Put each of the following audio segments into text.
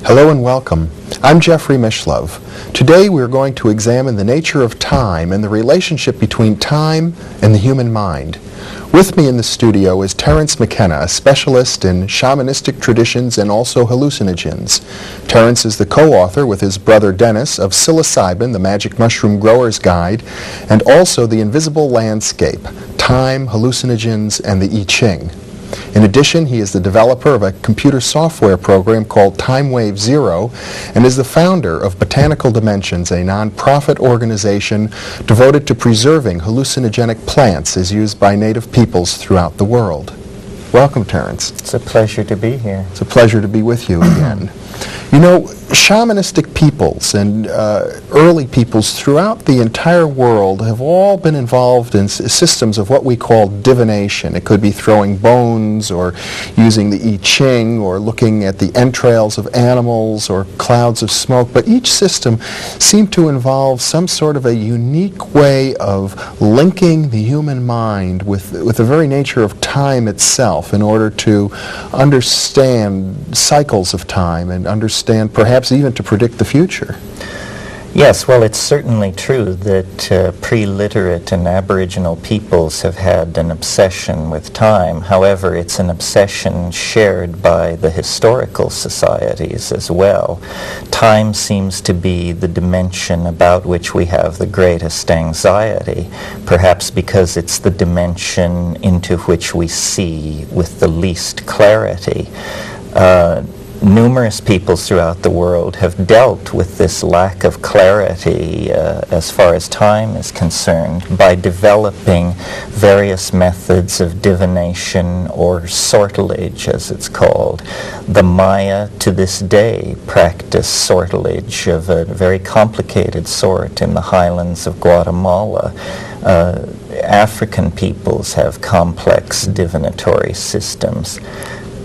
Hello and welcome. I'm Jeffrey Mishlove. Today we're going to examine the nature of time and the relationship between time and the human mind. With me in the studio is Terence McKenna, a specialist in shamanistic traditions and also hallucinogens. Terence is the co-author with his brother Dennis of Psilocybin, the Magic Mushroom Grower's Guide, and also The Invisible Landscape, Time, Hallucinogens, and the I Ching. In addition, he is the developer of a computer software program called TimeWave Zero and is the founder of Botanical Dimensions, a non-profit organization devoted to preserving hallucinogenic plants as used by native peoples throughout the world. Welcome, Terence. It's a pleasure to be here. It's a pleasure to be with you again. You know, shamanistic peoples and early peoples throughout the entire world have all been involved in systems of what we call divination. It could be throwing bones or using the I Ching or looking at the entrails of animals or clouds of smoke, but each system seemed to involve some sort of a unique way of linking the human mind with the very nature of time itself in order to understand cycles of time and understand, perhaps even to predict the future. Yes, well, it's certainly true that pre-literate and Aboriginal peoples have had an obsession with time. However, it's an obsession shared by the historical societies as well. Time seems to be the dimension about which we have the greatest anxiety, perhaps because it's the dimension into which we see with the least clarity. Numerous peoples throughout the world have dealt with this lack of clarity as far as time is concerned by developing various methods of divination or sortilege, as it's called. The Maya to this day practice sortilege of a very complicated sort in the highlands of Guatemala. African peoples have complex divinatory systems.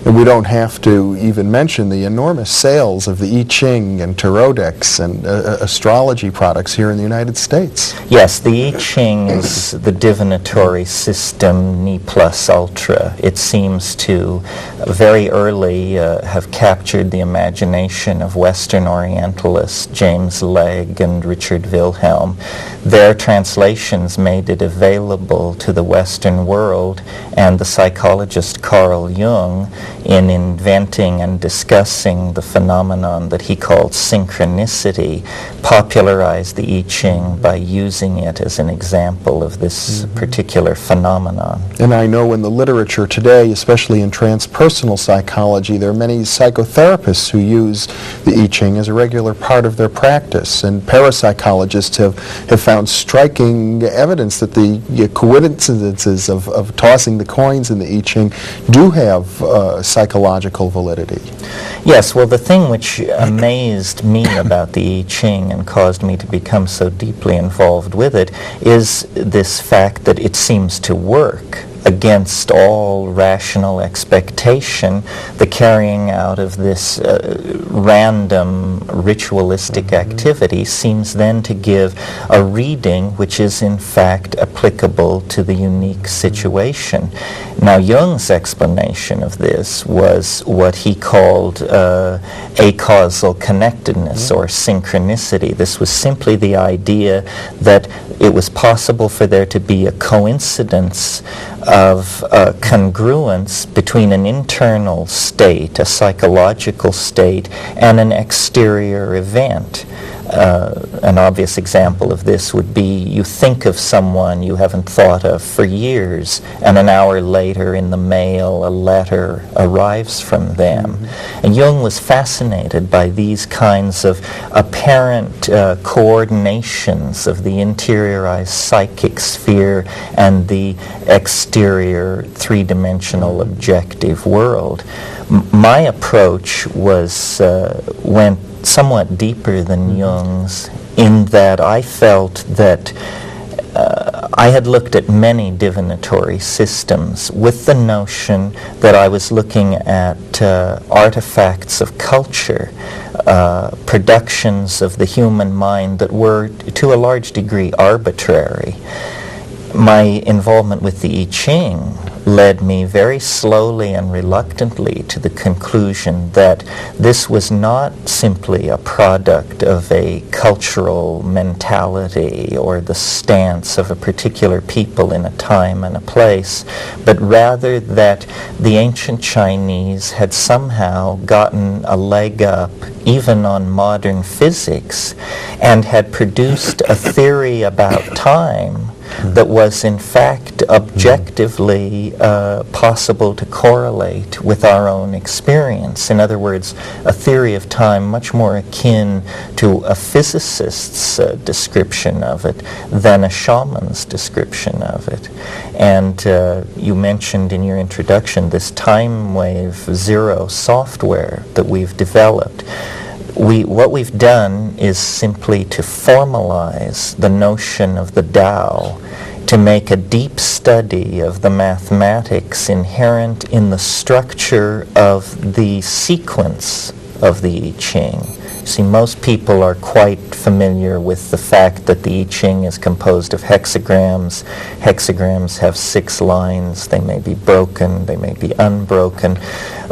And we don't have to even mention the enormous sales of the I Ching and Tarodex and astrology products here in the United States. Yes, the I Ching is the divinatory system ni plus ultra. It seems to very early have captured the imagination of Western Orientalists James Legge and Richard Wilhelm. Their translations made it available to the Western world, and the psychologist Carl Jung, in inventing and discussing the phenomenon that he called synchronicity, popularized the I Ching by using it as an example of this particular phenomenon. And I know in the literature today, especially in transpersonal psychology, there are many psychotherapists who use the I Ching as a regular part of their practice, and parapsychologists have found striking evidence that the coincidences of tossing the coins in the I Ching do have psychological validity. Yes, well, the thing which amazed me about the I Ching and caused me to become so deeply involved with it is this fact that it seems to work against all rational expectation. The carrying out of this random ritualistic activity seems then to give a reading which is in fact applicable to the unique situation. Now, Jung's explanation of this was what he called acausal connectedness or synchronicity. This was simply the idea that it was possible for there to be a coincidence of congruence between an internal state, a psychological state, and an exterior event. An obvious example of this would be you think of someone you haven't thought of for years, and an hour later in the mail a letter arrives from them. And Jung was fascinated by these kinds of apparent coordinations of the interiorized psychic sphere and the exterior three-dimensional objective world. My approach went somewhat deeper than Jung's, in that I felt that I had looked at many divinatory systems with the notion that I was looking at artifacts of culture, productions of the human mind that were to a large degree arbitrary. My involvement with the I Ching led me very slowly and reluctantly to the conclusion that this was not simply a product of a cultural mentality or the stance of a particular people in a time and a place, but rather that the ancient Chinese had somehow gotten a leg up even on modern physics and had produced a theory about time that was in fact objectively possible to correlate with our own experience. In other words, a theory of time much more akin to a physicist's description of it than a shaman's description of it. And you mentioned in your introduction this time wave zero software that we've developed. What we've done is simply to formalize the notion of the Tao, to make a deep study of the mathematics inherent in the structure of the sequence of the I Ching. See, most people are quite familiar with the fact that the I Ching is composed of hexagrams. Hexagrams have 6 lines. They may be broken, they may be unbroken.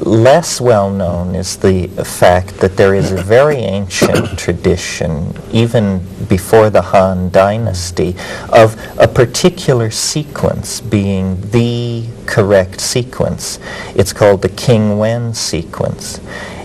Less well known is the fact that there is a very ancient tradition, even before the Han Dynasty, of a particular sequence being the correct sequence. It's called the King Wen sequence.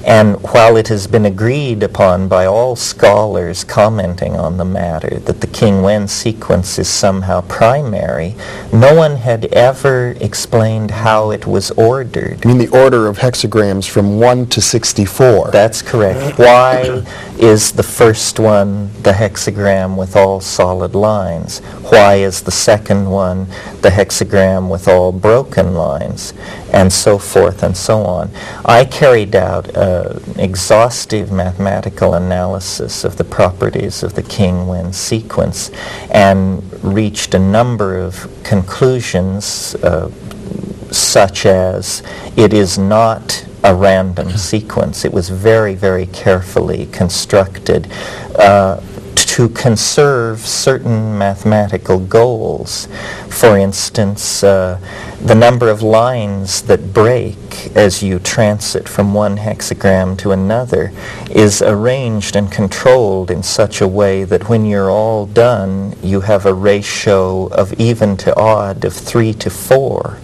And while it has been agreed upon by all scholars commenting on the matter that the King Wen sequence is somehow primary, no one had ever explained how it was ordered. You mean the order of hexagrams from 1 to 64? That's correct. Why is the first one the hexagram with all solid lines? Why is the second one the hexagram with all broken lines? And so forth and so on. I carried out an exhaustive mathematical analysis of the properties of the King Wen sequence and reached a number of conclusions such as it is not a random sequence. It was very, very carefully constructed to conserve certain mathematical goals. For instance, the number of lines that break as you transit from one hexagram to another is arranged and controlled in such a way that when you're all done, you have a ratio of even to odd of 3 to 4.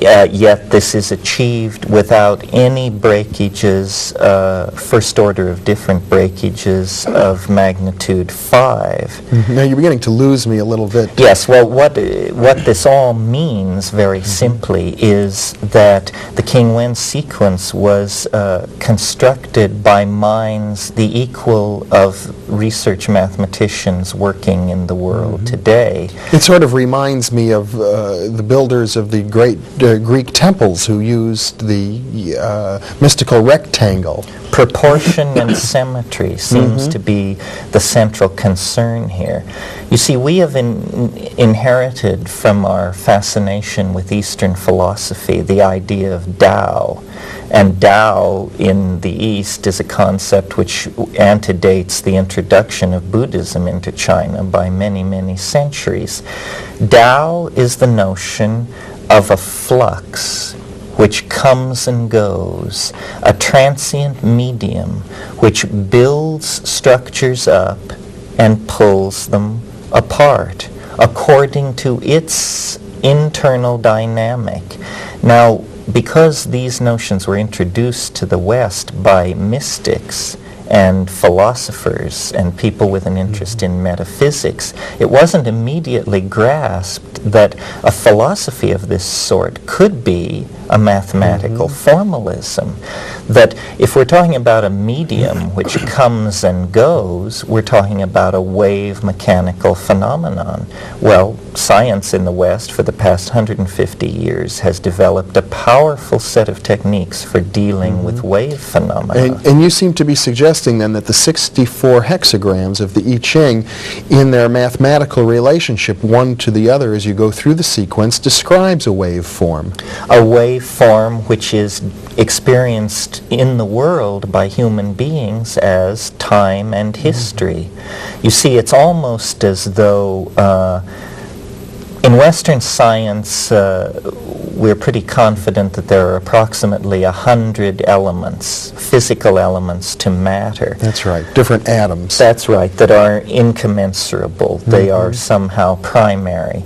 Yet this is achieved without any breakages, first order of different breakages of magnitude 5. Now you're beginning to lose me a little bit. Yes, well, what this all means very simply is that the King Wen sequence was constructed by minds the equal of research mathematicians working in the world today. It sort of reminds me of the builders of the great Greek temples who used the mystical rectangle. Proportion and symmetry seems to be the central concern here. You see, we have inherited from our fascination with Eastern philosophy the idea of Tao. And Tao in the East is a concept which antedates the introduction of Buddhism into China by many, many centuries. Tao is the notion of a flux which comes and goes, a transient medium which builds structures up and pulls them apart according to its internal dynamic. Now, because these notions were introduced to the West by mystics and philosophers and people with an interest in metaphysics, it wasn't immediately grasped that a philosophy of this sort could be a mathematical formalism. That if we're talking about a medium which comes and goes, we're talking about a wave mechanical phenomenon. Well, science in the West for the past 150 years has developed a powerful set of techniques for dealing with wave phenomena. And you seem to be suggesting then that the 64 hexagrams of the I Ching, in their mathematical relationship one to the other as you go through the sequence, describes a waveform. A waveform which is experienced in the world by human beings as time and history. You see, it's almost as though In Western science, we're pretty confident that there are approximately 100 elements, physical elements to matter. That's right, different atoms. That's right, that are incommensurable. They are somehow primary.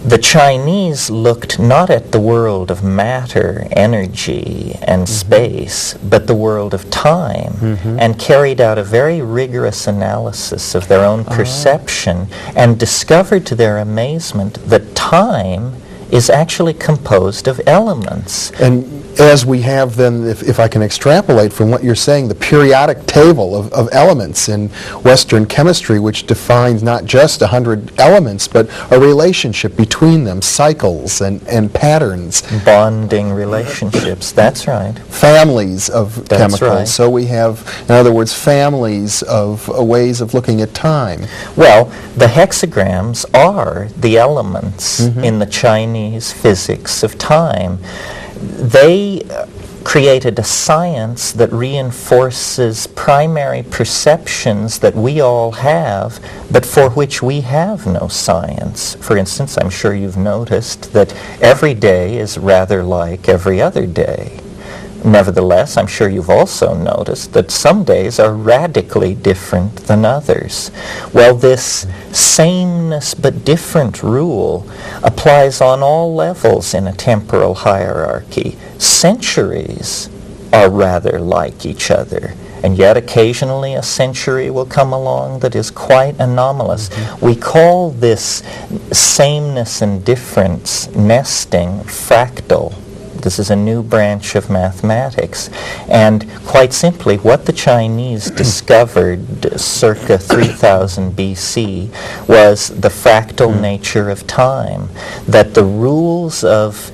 The Chinese looked not at the world of matter, energy, and space, but the world of time, and carried out a very rigorous analysis of their own perception, and discovered to their amazement that time is actually composed of elements. And as we have then, if I can extrapolate from what you're saying, the periodic table of elements in Western chemistry, which defines not just 100 elements, but a relationship between them, cycles and patterns. Bonding relationships, that's right. Families of chemicals. Right. So we have, in other words, families of ways of looking at time. Well, the hexagrams are the elements in the Chinese physics of time. They created a science that reinforces primary perceptions that we all have, but for which we have no science. For instance, I'm sure you've noticed that every day is rather like every other day. Nevertheless, I'm sure you've also noticed that some days are radically different than others. Well, this sameness but different rule applies on all levels in a temporal hierarchy. Centuries are rather like each other, and yet occasionally a century will come along that is quite anomalous. We call this sameness and difference nesting fractal. This is a new branch of mathematics. And quite simply, what the Chinese discovered circa 3000 BC was the fractal nature of time, that the rules of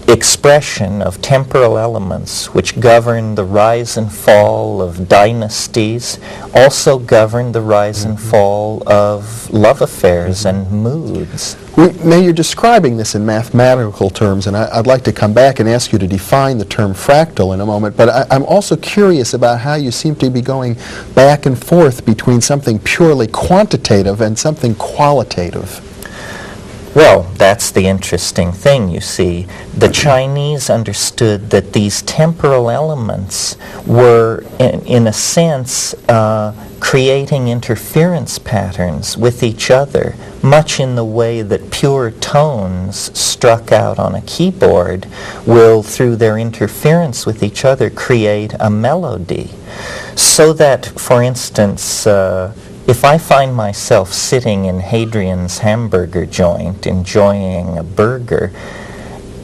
expression of temporal elements which govern the rise and fall of dynasties also govern the rise and fall of love affairs and moods. Now, you're describing this in mathematical terms, and I'd like to come back and ask you to define the term fractal in a moment, but I'm also curious about how you seem to be going back and forth between something purely quantitative and something qualitative. Well, that's the interesting thing, you see. The Chinese understood that these temporal elements were, in a sense, creating interference patterns with each other, much in the way that pure tones struck out on a keyboard will, through their interference with each other, create a melody. So that, for instance, if I find myself sitting in Hadrian's hamburger joint enjoying a burger,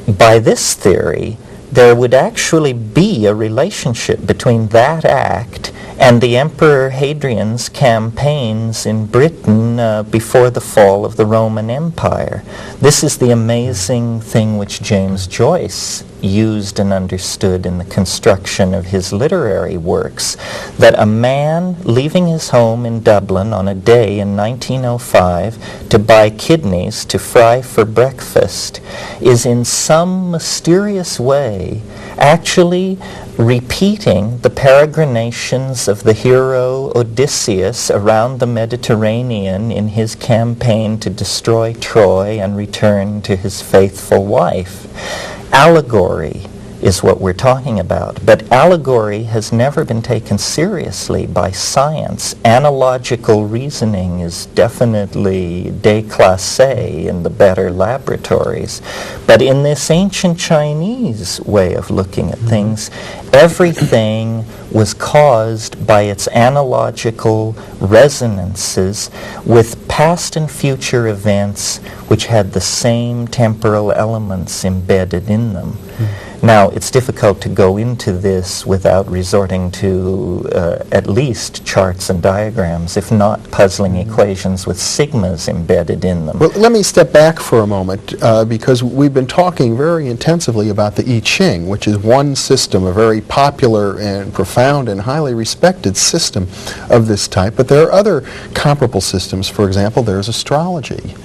by this theory, there would actually be a relationship between that act and the Emperor Hadrian's campaigns in Britain before the fall of the Roman Empire. This is the amazing thing which James Joyce used and understood in the construction of his literary works, that a man leaving his home in Dublin on a day in 1905 to buy kidneys to fry for breakfast is in some mysterious way actually repeating the peregrinations of the hero Odysseus around the Mediterranean in his campaign to destroy Troy and return to his faithful wife. Allegory is what we're talking about, but allegory has never been taken seriously by science. Analogical reasoning is definitely déclassé in the better laboratories. But in this ancient Chinese way of looking at things, everything was caused by its analogical resonances with past and future events which had the same temporal elements embedded in them. Now, it's difficult to go into this without resorting to at least charts and diagrams, if not puzzling equations with sigmas embedded in them. Well, let me step back for a moment because we've been talking very intensively about the I Ching, which is one system, a very popular and profound and highly respected system of this type. But there are other comparable systems. For example, there's astrology.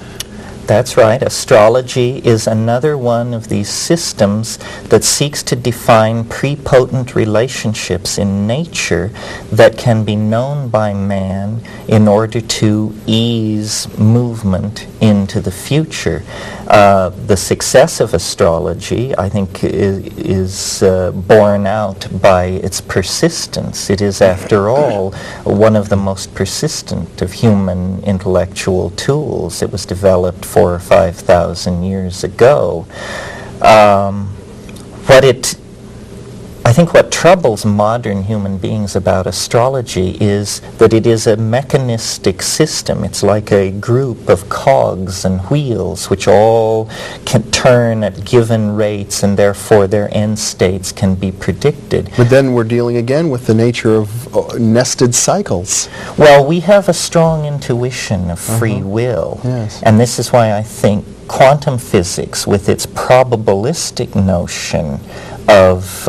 That's right. Astrology is another one of these systems that seeks to define prepotent relationships in nature that can be known by man in order to ease movement into the future. The success of astrology, I think, is borne out by its persistence. It is, after all, one of the most persistent of human intellectual tools. It was developed 4,000 or 5,000 years ago. I think what troubles modern human beings about astrology is that it is a mechanistic system. It's like a group of cogs and wheels which all can turn at given rates, and therefore their end states can be predicted. But then we're dealing again with the nature of nested cycles. Well, we have a strong intuition of free will, Yes. and this is why I think quantum physics, with its probabilistic notion of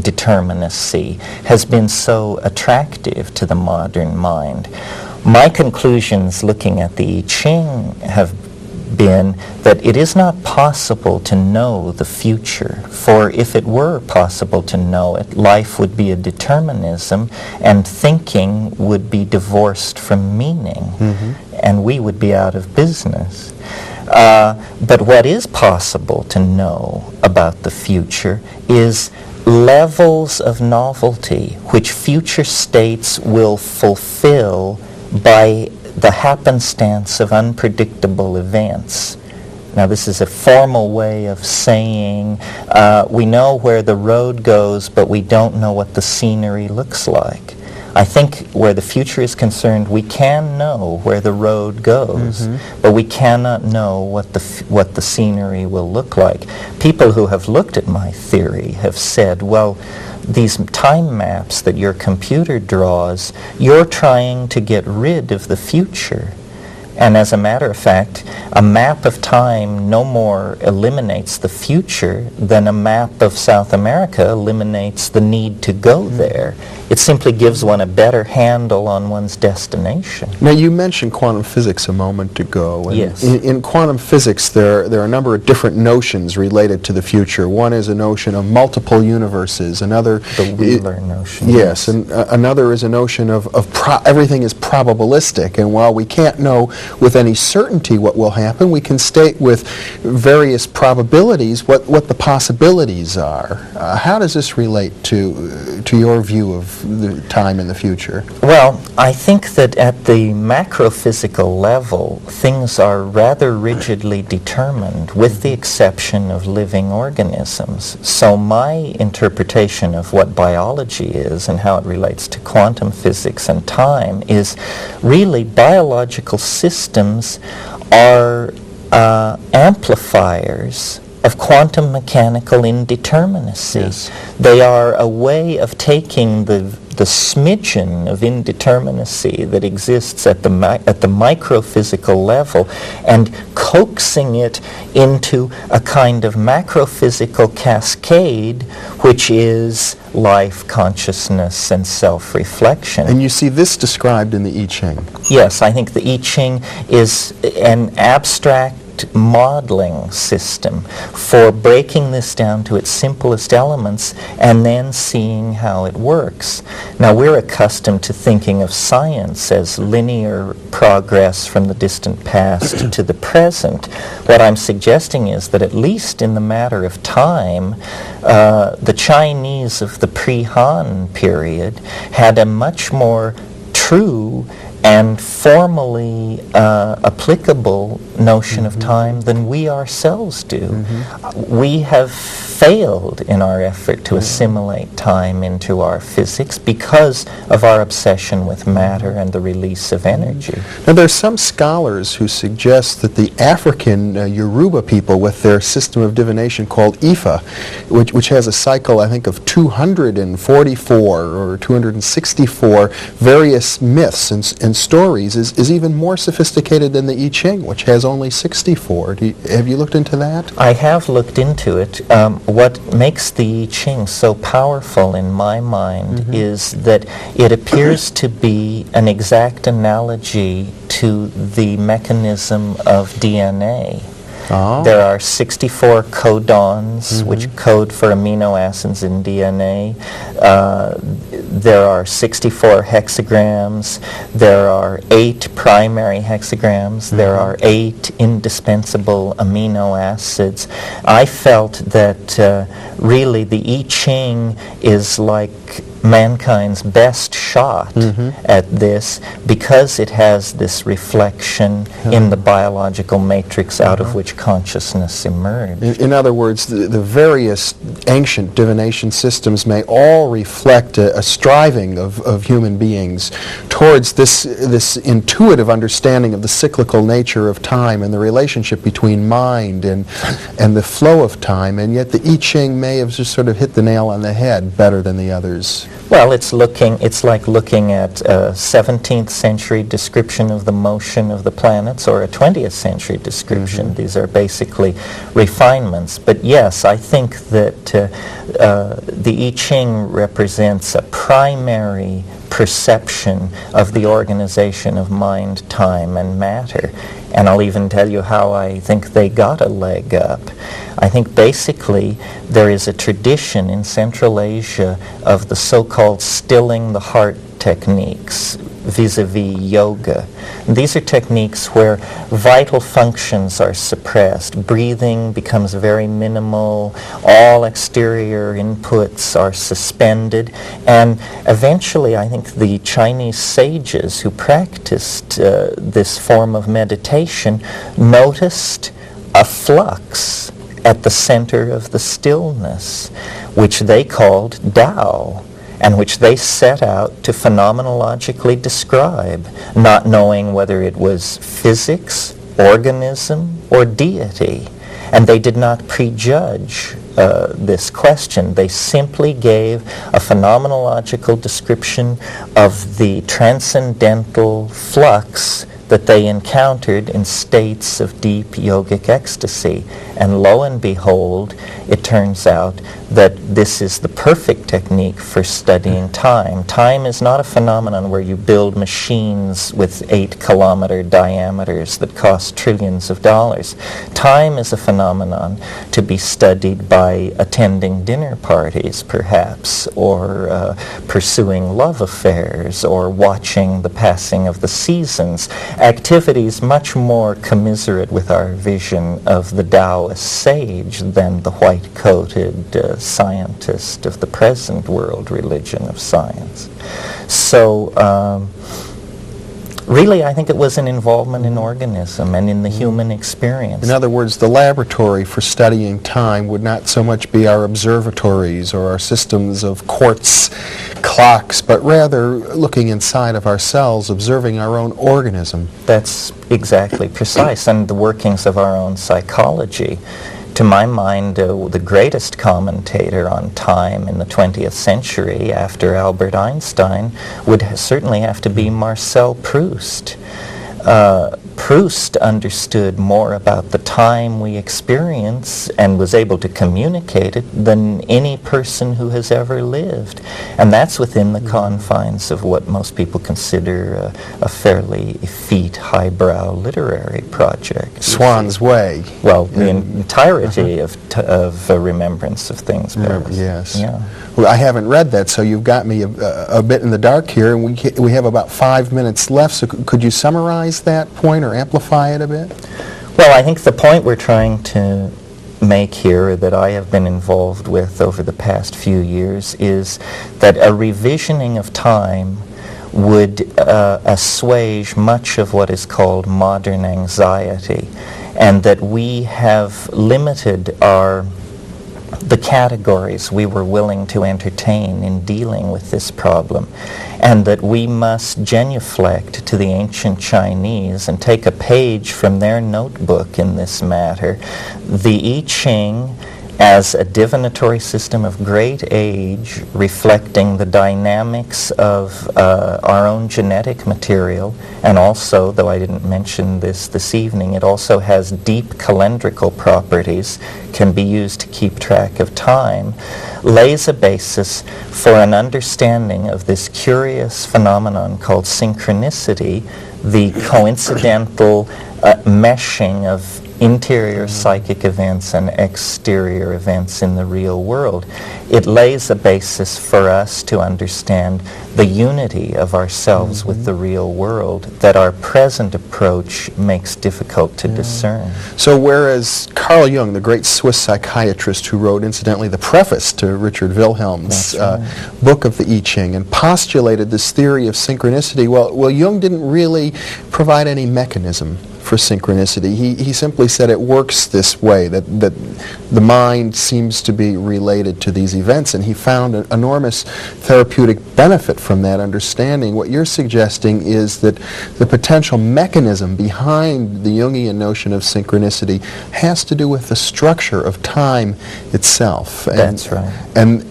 determinacy, has been so attractive to the modern mind. My conclusions looking at the I Ching have been that it is not possible to know the future, for if it were possible to know it, life would be a determinism, and thinking would be divorced from meaning, and we would be out of business. But what is possible to know about the future is levels of novelty which future states will fulfill by the happenstance of unpredictable events. Now, this is a formal way of saying we know where the road goes, but we don't know what the scenery looks like. I think where the future is concerned, we can know where the road goes, but we cannot know what the scenery will look like. People who have looked at my theory have said, well, these time maps that your computer draws, you're trying to get rid of the future. And as a matter of fact, a map of time no more eliminates the future than a map of South America eliminates the need to go there. It simply gives one a better handle on one's destination. Now, you mentioned quantum physics a moment ago. And Yes. In quantum physics, there are a number of different notions related to the future. One is a notion of multiple universes. Another, The Wheeler notion. yes, and another is a notion of everything is probabilistic. And while we can't know with any certainty what will happen, we can state with various probabilities what the possibilities are. How does this relate to your view of the time in the future? Well, I think that at the macrophysical level, things are rather rigidly determined, with the exception of living organisms. So my interpretation of what biology is and how it relates to quantum physics and time is really biological systems are amplifiers of quantum mechanical indeterminacy. Yes. They are a way of taking the smidgen of indeterminacy that exists at the microphysical level and coaxing it into a kind of macrophysical cascade, which is life, consciousness, and self-reflection. And you see this described in the I Ching. Yes, I think the I Ching is an abstract modeling system for breaking this down to its simplest elements and then seeing how it works. Now, we're accustomed to thinking of science as linear progress from the distant past to the present. What I'm suggesting is that at least in the matter of time, the Chinese of the pre-Han period had a much more true and formally applicable notion of time than we ourselves do. We have failed in our effort to assimilate time into our physics because of our obsession with matter and the release of energy. Now, there are some scholars who suggest that the African Yoruba people, with their system of divination called Ifa, which has a cycle, I think, of 244 or 264 various myths and stories, is even more sophisticated than the I Ching, which has only 64. Have you looked into that? I have looked into it. What makes the I Ching so powerful in my mind is that it appears to be an exact analogy to the mechanism of DNA. Oh. There are 64 codons, which code for amino acids in DNA. There are 64 hexagrams. There are 8 primary hexagrams. There are 8 indispensable amino acids. I felt that really the I Ching is like mankind's best shot at this because it has this reflection in the biological matrix out of which consciousness emerged. In other words, the various ancient divination systems may all reflect a striving of human beings towards this intuitive understanding of the cyclical nature of time and the relationship between mind and the flow of time, and yet the I Ching may have just sort of hit the nail on the head better than the others. Well, it's like looking at a 17th century description of the motion of the planets or a 20th century description. These are basically refinements. But yes, I think that the I Ching represents a primary perception of the organization of mind, time, and matter. And I'll even tell you how I think they got a leg up. I think basically there is a tradition in Central Asia of the so-called stilling the heart techniques vis-a-vis yoga. And these are techniques where vital functions are suppressed. Breathing becomes very minimal. All exterior inputs are suspended. And eventually, I think the Chinese sages who practiced this form of meditation noticed a flux at the center of the stillness, which they called Tao, and which they set out to phenomenologically describe, not knowing whether it was physics, organism, or deity. And they did not prejudge this question. They simply gave a phenomenological description of the transcendental flux that they encountered in states of deep yogic ecstasy. And lo and behold, it turns out that this is the perfect technique for studying time. Time is not a phenomenon where you build machines with 8-kilometer diameters that cost trillions of dollars. Time is a phenomenon to be studied by attending dinner parties, perhaps, or pursuing love affairs, or watching the passing of the seasons. Activities much more commiserate with our vision of the Taoist sage than the white-coated scientist of the present world religion of science. So really, I think it was an involvement in organism and in the human experience. In other words, the laboratory for studying time would not so much be our observatories or our systems of quartz clocks, but rather looking inside of ourselves, observing our own organism. That's exactly precise, and the workings of our own psychology. To my mind, the greatest commentator on time in the 20th century after Albert Einstein would certainly have to be Marcel Proust. Proust understood more about the time we experience and was able to communicate it than any person who has ever lived. And that's within the confines of what most people consider a fairly effete, highbrow literary project. Swan's Way. Well, the entirety of Remembrance of Things Past. Yes. Yeah. Well, I haven't read that, so you've got me a bit in the dark here, and we have about 5 minutes left, so could you summarize that point or amplify it a bit? Well, I think the point we're trying to make here, that I have been involved with over the past few years, is that a revisioning of time would assuage much of what is called modern anxiety, and that we have limited the categories we were willing to entertain in dealing with this problem, and that we must genuflect to the ancient Chinese and take a page from their notebook in this matter. The I Ching as a divinatory system of great age, reflecting the dynamics of our own genetic material, and also, though I didn't mention this evening, it also has deep calendrical properties, can be used to keep track of time, lays a basis for an understanding of this curious phenomenon called synchronicity, the coincidental meshing of interior psychic events and exterior events in the real world. It lays a basis for us to understand the unity of ourselves with the real world that our present approach makes difficult to discern. So whereas Carl Jung, the great Swiss psychiatrist who wrote, incidentally, the preface to Richard Wilhelm's book of the I Ching and postulated this theory of synchronicity, well, Jung didn't really provide any mechanism for synchronicity. He simply said it works this way, that the mind seems to be related to these events, and he found an enormous therapeutic benefit from that understanding. What you're suggesting is that the potential mechanism behind the Jungian notion of synchronicity has to do with the structure of time itself. That's right. And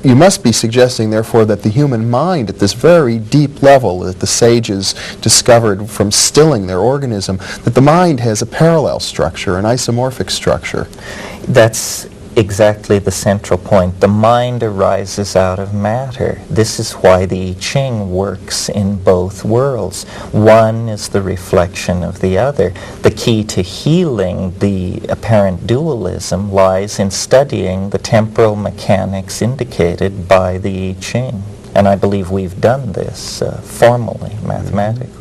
you must be suggesting, therefore, that the human mind at this very deep level that the sages discovered from stilling their organism, that the mind has a parallel structure, an isomorphic structure. That's exactly the central point. The mind arises out of matter. This is why the I Ching works in both worlds. One is the reflection of the other. The key to healing the apparent dualism lies in studying the temporal mechanics indicated by the I Ching. And I believe we've done this formally, mathematically.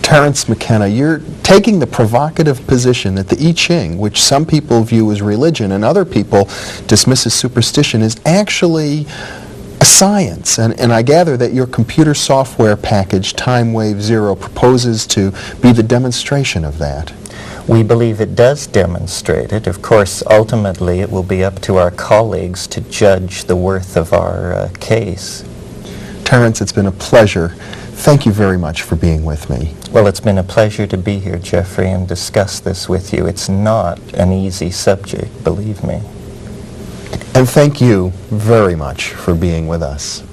Terence McKenna, you're taking the provocative position that the I Ching, which some people view as religion and other people dismiss as superstition, is actually a science. And I gather that your computer software package, Time Wave Zero, proposes to be the demonstration of that. We believe it does demonstrate it. Of course, ultimately it will be up to our colleagues to judge the worth of our case. Terence, it's been a pleasure. Thank you very much for being with me. Well, it's been a pleasure to be here, Jeffrey, and discuss this with you. It's not an easy subject, believe me. And thank you very much for being with us.